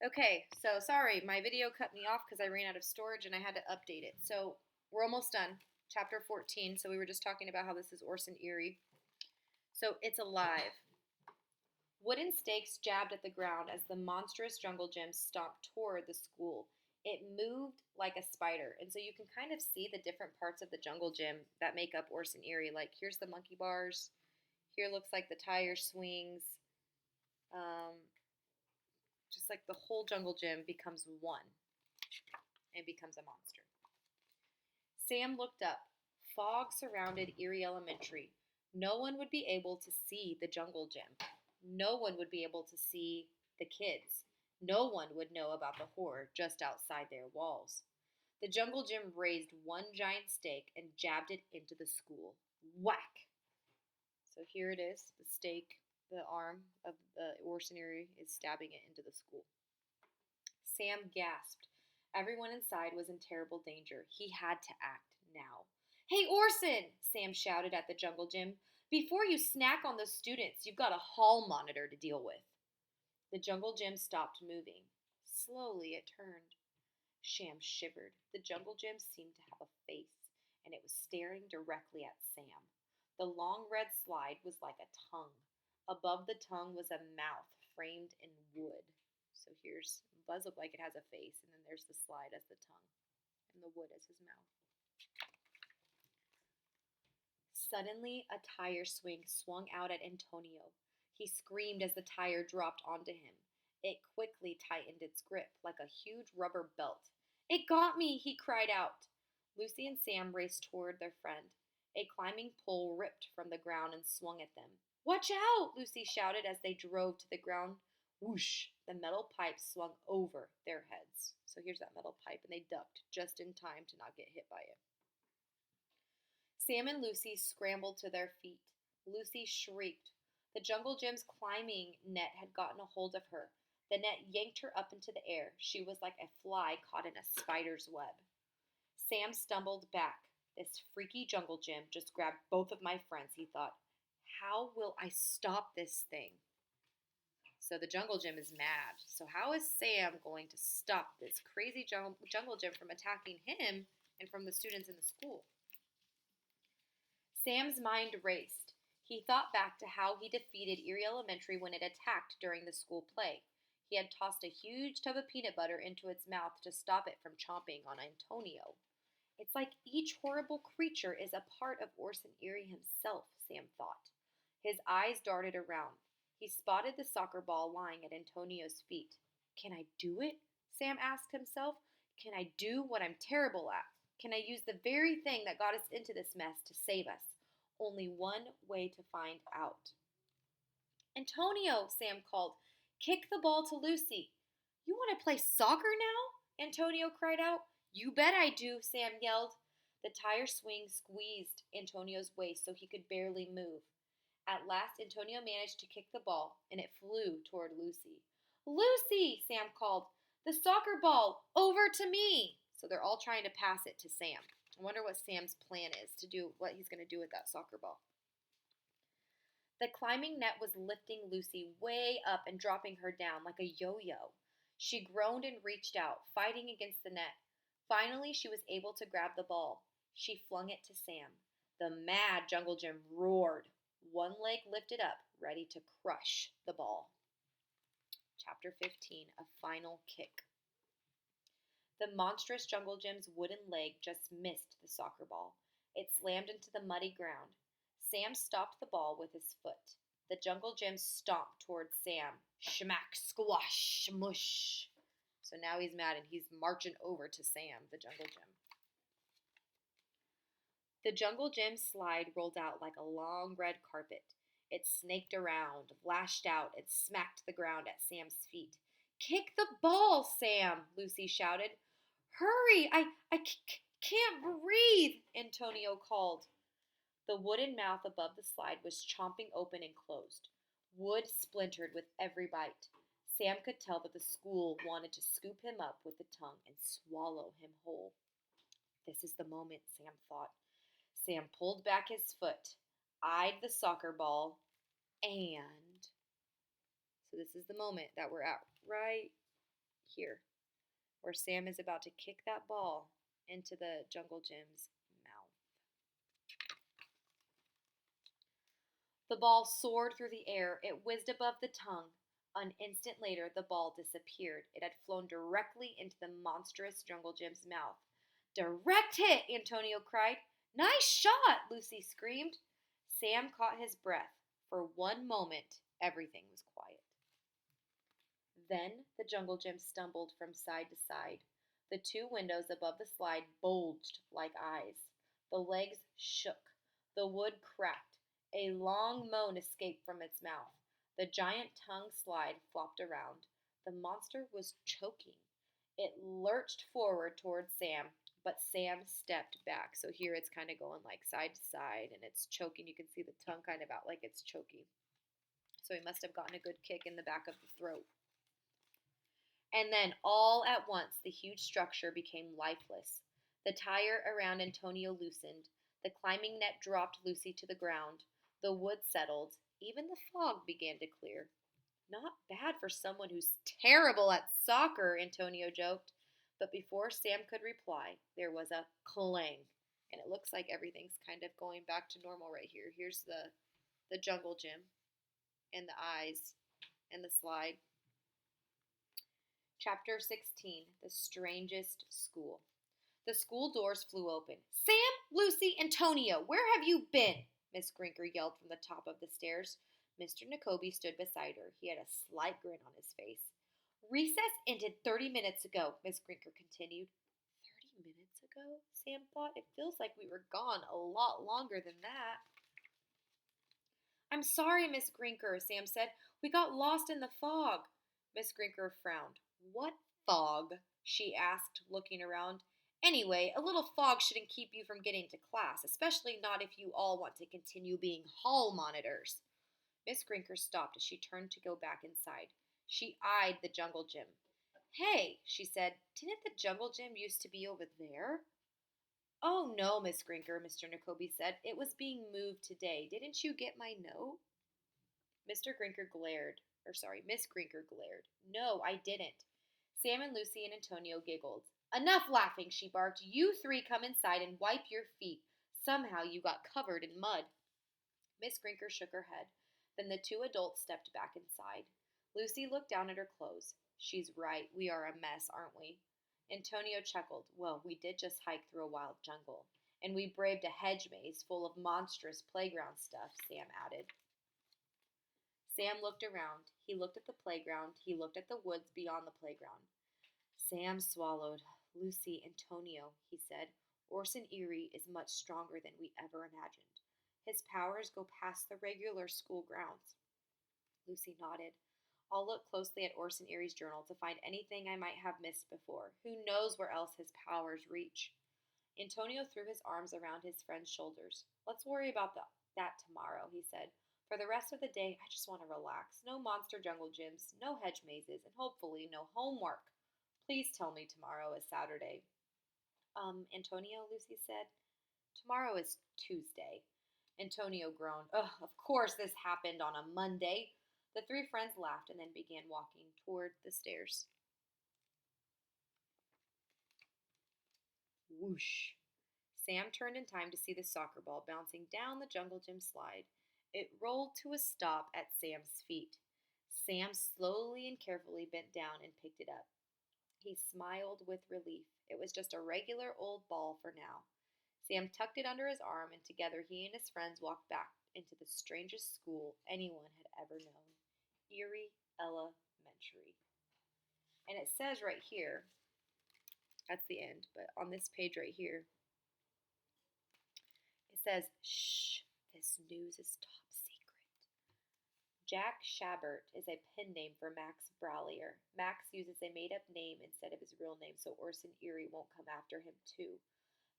Okay, so sorry, my video cut me off because I ran out of storage and I had to update it. So we're almost done. Chapter 14. So we were just talking about how this is Orson Eerie. So it's alive. Wooden stakes jabbed at the ground as the monstrous jungle gym stomped toward the school. It moved like a spider, and so you can kind of see the different parts of the jungle gym that make up Orson Eerie. Like here's the monkey bars. Here looks like the tire swings. Um, just like the whole jungle gym becomes one and becomes a monster. Sam looked up. Fog surrounded Eerie Elementary. No one would be able to see the jungle gym. No one would be able to see the kids. No one would know about the horror just outside their walls. The jungle gym raised one giant stake and jabbed it into the school. Whack! So here it is. The stake, the arm of the Orson Eerie is stabbing it into the school. Sam gasped. Everyone inside was in terrible danger. He had to act now. Hey, Orson! Sam shouted at the jungle gym. Before you snack on the students, you've got a hall monitor to deal with. The jungle gym stopped moving. Slowly it turned. Sam shivered. The jungle gym seemed to have a face, and it was staring directly at Sam. The long red slide was like a tongue. Above the tongue was a mouth framed in wood. So it does look like it has a face, and then there's the slide as the tongue, and the wood as his mouth. Suddenly, a tire swing swung out at Antonio. He screamed as the tire dropped onto him. It quickly tightened its grip like a huge rubber belt. It got me, he cried out. Lucy and Sam raced toward their friend. A climbing pole ripped from the ground and swung at them. Watch out, Lucy shouted as they drove to the ground. Whoosh! The metal pipe swung over their heads. So here's that metal pipe, and they ducked just in time to not get hit by it. Sam and Lucy scrambled to their feet. Lucy shrieked. The jungle gym's climbing net had gotten a hold of her. The net yanked her up into the air. She was like a fly caught in a spider's web. Sam stumbled back. This freaky jungle gym just grabbed both of my friends, he thought. How will I stop this thing? So the jungle gym is mad. So how is Sam going to stop this crazy jungle gym from attacking him and from the students in the school? Sam's mind raced. He thought back to how he defeated Eerie Elementary when it attacked during the school play. He had tossed a huge tub of peanut butter into its mouth to stop it from chomping on Antonio. It's like each horrible creature is a part of Orson Eerie himself, Sam thought. His eyes darted around. He spotted the soccer ball lying at Antonio's feet. Can I do it? Sam asked himself. Can I do what I'm terrible at? Can I use the very thing that got us into this mess to save us? Only one way to find out. Antonio, Sam called. Kick the ball to Lucy. You want to play soccer now? Antonio cried out. You bet I do, Sam yelled. The tire swing squeezed Antonio's waist so he could barely move. At last, Antonio managed to kick the ball, and it flew toward Lucy. Lucy, Sam called. The soccer ball, over to me. So they're all trying to pass it to Sam. I wonder what Sam's plan is to do, what he's going to do with that soccer ball. The climbing net was lifting Lucy way up and dropping her down like a yo-yo. She groaned and reached out, fighting against the net. Finally, she was able to grab the ball. She flung it to Sam. The mad jungle gym roared. One leg lifted up, ready to crush the ball. Chapter 15, A Final Kick. The monstrous jungle gym's wooden leg just missed the soccer ball. It slammed into the muddy ground. Sam stopped the ball with his foot. The jungle gym stomped toward Sam. Schmack, squash, mush. So now he's mad and he's marching over to Sam, the jungle gym. The jungle gym slide rolled out like a long red carpet. It snaked around, lashed out, and smacked the ground at Sam's feet. Kick the ball, Sam, Lucy shouted. Hurry, can't breathe, Antonio called. The wooden mouth above the slide was chomping open and closed. Wood splintered with every bite. Sam could tell that the school wanted to scoop him up with the tongue and swallow him whole. This is the moment, Sam thought. Sam pulled back his foot, eyed the soccer ball, and so this is the moment that we're at right here, where Sam is about to kick that ball into the jungle gym's mouth. The ball soared through the air. It whizzed above the tongue. An instant later, the ball disappeared. It had flown directly into the monstrous jungle gym's mouth. Direct hit, Antonio cried. Nice shot, Lucy screamed. Sam caught his breath. For one moment, everything was quiet. Then the jungle gym stumbled from side to side. The two windows above the slide bulged like eyes. The legs shook. The wood cracked. A long moan escaped from its mouth. The giant tongue slide flopped around. The monster was choking. It lurched forward toward Sam, but Sam stepped back. So here it's kind of going like side to side, and it's choking. You can see the tongue kind of out like it's choking. So he must have gotten a good kick in the back of the throat. And then, all at once, the huge structure became lifeless. The tire around Antonio loosened. The climbing net dropped Lucy to the ground. The wood settled. Even the fog began to clear. Not bad for someone who's terrible at soccer, Antonio joked. But before Sam could reply, there was a clang. And it looks like everything's kind of going back to normal right here. Here's the jungle gym and the eyes and the slide. Chapter 16, The Strangest School. The school doors flew open. Sam, Lucy, Antonio, where have you been? Miss Grinker yelled from the top of the stairs. Mr. Nakobe stood beside her. He had a slight grin on his face. Recess ended 30 minutes ago, Miss Grinker continued. 30 minutes ago? Sam thought. It feels like we were gone a lot longer than that. I'm sorry, Miss Grinker, Sam said. We got lost in the fog. Miss Grinker frowned. What fog? She asked, looking around. Anyway, a little fog shouldn't keep you from getting to class, especially not if you all want to continue being hall monitors. Miss Grinker stopped as she turned to go back inside. She eyed the jungle gym. Hey, she said, didn't the jungle gym used to be over there? Oh, no, Miss Grinker, Mr. Nakobe said. It was being moved today. Didn't you get my note? Miss Grinker glared. No, I didn't. Sam and Lucy and Antonio giggled. Enough laughing, she barked. You three come inside and wipe your feet. Somehow you got covered in mud. Miss Grinker shook her head. Then the two adults stepped back inside. Lucy looked down at her clothes. She's right. We are a mess, aren't we? Antonio chuckled. Well, we did just hike through a wild jungle. And we braved a hedge maze full of monstrous playground stuff, Sam added. Sam looked around. He looked at the playground. He looked at the woods beyond the playground. Sam swallowed. Lucy, Antonio, he said. Orson Eerie is much stronger than we ever imagined. His powers go past the regular school grounds. Lucy nodded. I'll look closely at Orson Eerie's journal to find anything I might have missed before. Who knows where else his powers reach? Antonio threw his arms around his friend's shoulders. Let's worry about that tomorrow, he said. For the rest of the day, I just want to relax. No monster jungle gyms, no hedge mazes, and hopefully no homework. Please tell me tomorrow is Saturday. Antonio, Lucy said. Tomorrow is Tuesday. Antonio groaned. Ugh, of course this happened on a Monday. The three friends laughed and then began walking toward the stairs. Whoosh. Sam turned in time to see the soccer ball bouncing down the jungle gym slide. It rolled to a stop at Sam's feet. Sam slowly and carefully bent down and picked it up. He smiled with relief. It was just a regular old ball for now. Sam tucked it under his arm, and together he and his friends walked back into the strangest school anyone had ever known, Eerie Elementary. And it says right here, that's the end, but on this page right here, it says, shh, this news is top secret. Jack Schabbert is a pen name for Max Brallier. Max uses a made-up name instead of his real name so Orson Eerie won't come after him too.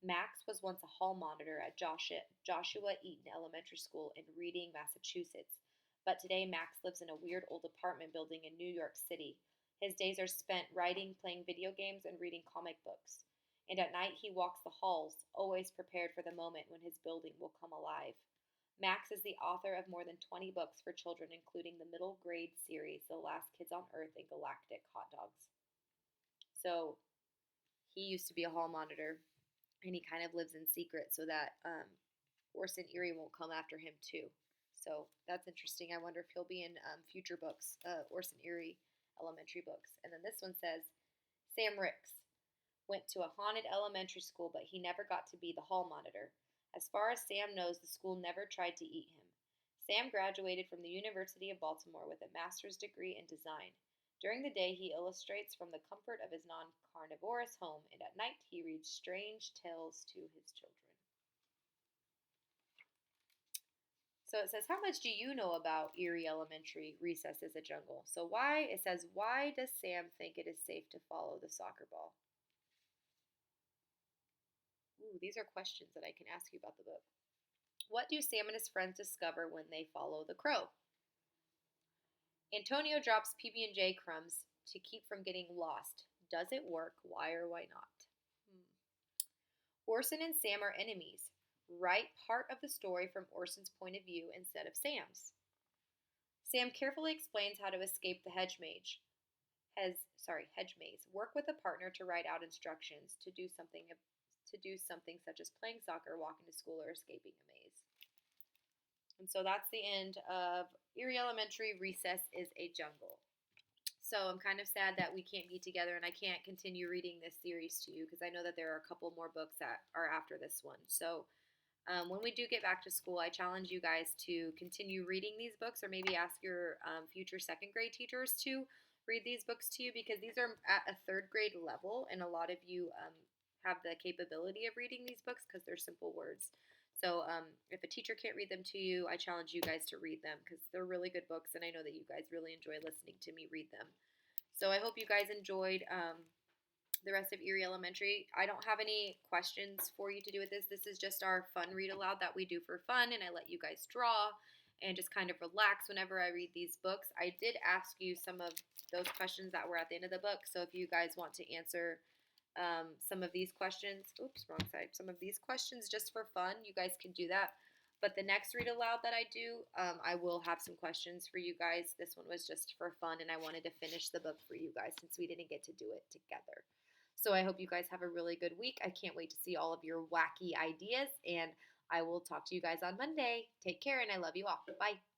Max was once a hall monitor at Joshua Eaton Elementary School in Reading, Massachusetts. But today Max lives in a weird old apartment building in New York City. His days are spent writing, playing video games, and reading comic books. And at night he walks the halls, always prepared for the moment when his building will come alive. Max is the author of more than 20 books for children, including the middle grade series The Last Kids on Earth and Galactic Hot Dogs. So he used to be a hall monitor, and he kind of lives in secret so that Orson Erie won't come after him too. So that's interesting. I wonder if he'll be in future books, Orson Erie elementary books. And then this one says Sam Ricks went to a haunted elementary school, but he never got to be the hall monitor. As far as Sam knows, the school never tried to eat him. Sam graduated from the University of Baltimore with a master's degree in design. During the day, he illustrates from the comfort of his non carnivorous home, and at night, he reads strange tales to his children. So it says, how much do you know about Eerie Elementary Recess is a Jungle? So it says, why does Sam think it is safe to follow the soccer ball? Ooh, these are questions that I can ask you about the book. What do Sam and his friends discover when they follow the crow? Antonio drops PB&J crumbs to keep from getting lost. Does it work? Why or why not? Orson and Sam are enemies. Write part of the story from Orson's point of view instead of Sam's. Sam carefully explains how to escape the hedge maze. Work with a partner to write out instructions to do something such as playing soccer, walking to school, or escaping a maze. And so that's the end of Eerie Elementary Recess is a Jungle. So I'm kind of sad that we can't be together and I can't continue reading this series to you because I know that there are a couple more books that are after this one. So when we do get back to school, I challenge you guys to continue reading these books or maybe ask your future second grade teachers to read these books to you because these are at a third grade level and a lot of you have the capability of reading these books because they're simple words. So if a teacher can't read them to you, I challenge you guys to read them because they're really good books, and I know that you guys really enjoy listening to me read them. So I hope you guys enjoyed the rest of Eerie Elementary. I don't have any questions for you to do with this. This is just our fun read aloud that we do for fun, and I let you guys draw and just kind of relax whenever I read these books. I did ask you some of those questions that were at the end of the book, so if you guys want to answer some of these questions, wrong side, some of these questions just for fun, you guys can do that. But the next read aloud that I do, I will have some questions for you guys. This one was just for fun, and I wanted to finish the book for you guys since we didn't get to do it together. So I hope you guys have a really good week. I can't wait to see all of your wacky ideas, and I will talk to you guys on Monday. Take care, and I love you all. Bye.